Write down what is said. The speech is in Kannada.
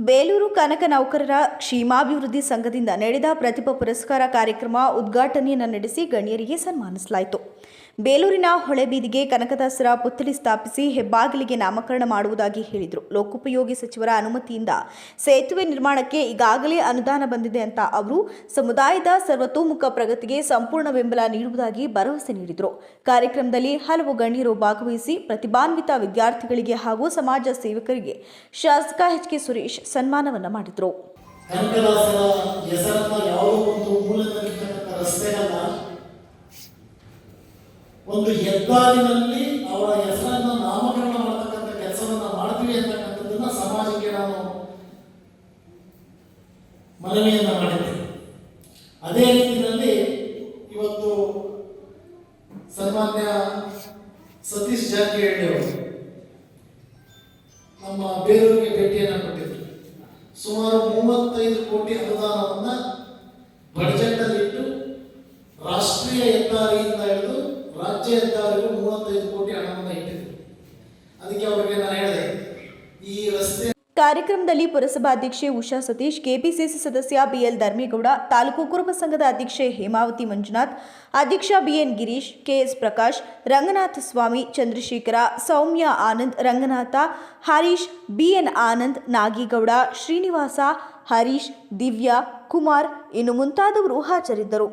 ಬೇಲೂರು ಕನಕ ನೌಕರರ ಕ್ಷೇಮಾಭಿವೃದ್ಧಿ ಸಂಘದಿಂದ ನಡೆದ ಪ್ರತಿಭಾ ಪುರಸ್ಕಾರ ಕಾರ್ಯಕ್ರಮ ಉದ್ಘಾಟನೆಯನ್ನು ನಡೆಸಿ ಗಣ್ಯರಿಗೆ ಸನ್ಮಾನಿಸಲಾಯಿತು. ಬೇಲೂರಿನ ಹೊಳೆಬೀದಿಗೆ ಕನಕದಾಸರ ಪುತ್ಥಳಿ ಸ್ಥಾಪಿಸಿ ಹೆಬ್ಬಾಗಿಲಿಗೆ ನಾಮಕರಣ ಮಾಡುವುದಾಗಿ ಹೇಳಿದರು. ಲೋಕೋಪಯೋಗಿ ಸಚಿವರ ಅನುಮತಿಯಿಂದ ಸೇತುವೆ ನಿರ್ಮಾಣಕ್ಕೆ ಈಗಾಗಲೇ ಅನುದಾನ ಬಂದಿದೆ ಅಂತ ಅವರು ಸಮುದಾಯದ ಸರ್ವತೋಮುಖ ಪ್ರಗತಿಗೆ ಸಂಪೂರ್ಣ ಬೆಂಬಲ ನೀಡುವುದಾಗಿ ಭರವಸೆ ನೀಡಿದರು. ಕಾರ್ಯಕ್ರಮದಲ್ಲಿ ಹಲವು ಗಣ್ಯರು ಭಾಗವಹಿಸಿ ಪ್ರತಿಭಾನ್ವಿತ ವಿದ್ಯಾರ್ಥಿಗಳಿಗೆ ಹಾಗೂ ಸಮಾಜ ಸೇವಕರಿಗೆ ಶಾಸಕ ಎಚ್ ಕೆ ಸುರೇಶ್ ಸನ್ಮಾನವನ್ನು ಮಾಡಿದರು. ಕನಕದಾಸರ ಹೆಸರನ್ನ ಯಾವುದೋ ಒಂದು ಮೂಲದಲ್ಲಿರ್ತಕ್ಕಂಥ ರಸ್ತೆಯಲ್ಲ, ಒಂದು ಹೆದ್ದಾರಿನಲ್ಲಿ ಅವರ ಹೆಸರನ್ನು ನಾಮಕರಣ ಮಾಡತಕ್ಕಂಥ ಕೆಲಸವನ್ನ ಮಾಡ್ತೀವಿ ಅಂತಕ್ಕಂಥದ್ದನ್ನ ಸಮಾಜಕ್ಕೆ ನಾನು ಮನವಿಯನ್ನ ಮಾಡಿದ್ದೇನೆ. ಅದೇ ರೀತಿಯಲ್ಲಿ ಇವತ್ತು ಸನ್ಮಾನ್ಯ ಸತೀಶ್ ಜಾರಕಿಹೊಳಿ ಅವರು ನಮ್ಮ ಬೇಲೂರಿಗೆ ಭೇಟಿಯನ್ನು ಕೊಟ್ಟಿದ್ರು. ಸುಮಾರು 35 ಕೋಟಿ ಅನುದಾನವನ್ನ ಬಜೆಟ್ ಅಲ್ಲಿ ಇಟ್ಟು ರಾಷ್ಟ್ರೀಯ ಹೆದ್ದಾರಿಯಿಂದ ಹಿಡಿದು ರಾಜ್ಯ ಹೆದ್ದಾರಿಗೂ 35 ಕೋಟಿ ಹಣವನ್ನು ಇಟ್ಟಿದ್ರು. ಅದಕ್ಕೆ ಅವರಿಗೆ ನಾನು ಹೇಳಿದೆ, ಈ ರಸ್ತೆ ಕಾರ್ಯಕ್ರಮದಲ್ಲಿ ಪುರಸಭಾಧ್ಯಕ್ಷೆ ಉಷಾ ಸತೀಶ್, ಕೆಪಿಸಿಸಿ ಸದಸ್ಯ ಬಿಎಲ್ ಧರ್ಮೇಗೌಡ, ತಾಲೂಕು ಕುರುಬ ಸಂಘದ ಅಧ್ಯಕ್ಷೆ ಹೇಮಾವತಿ ಮಂಜುನಾಥ್, ಅಧ್ಯಕ್ಷ ಬಿಎನ್ ಗಿರೀಶ್, ಕೆಎಸ್ ಪ್ರಕಾಶ್, ರಂಗನಾಥ ಸ್ವಾಮಿ, ಚಂದ್ರಶೇಖರ, ಸೌಮ್ಯ ಆನಂದ್, ರಂಗನಾಥ, ಹರೀಶ್, ಬಿಎನ್ ಆನಂದ್, ನಾಗೇಗೌಡ, ಶ್ರೀನಿವಾಸ, ಹರೀಶ್, ದಿವ್ಯಾ, ಕುಮಾರ್ ಇನ್ನು ಮುಂತಾದವರು ಹಾಜರಿದ್ದರು.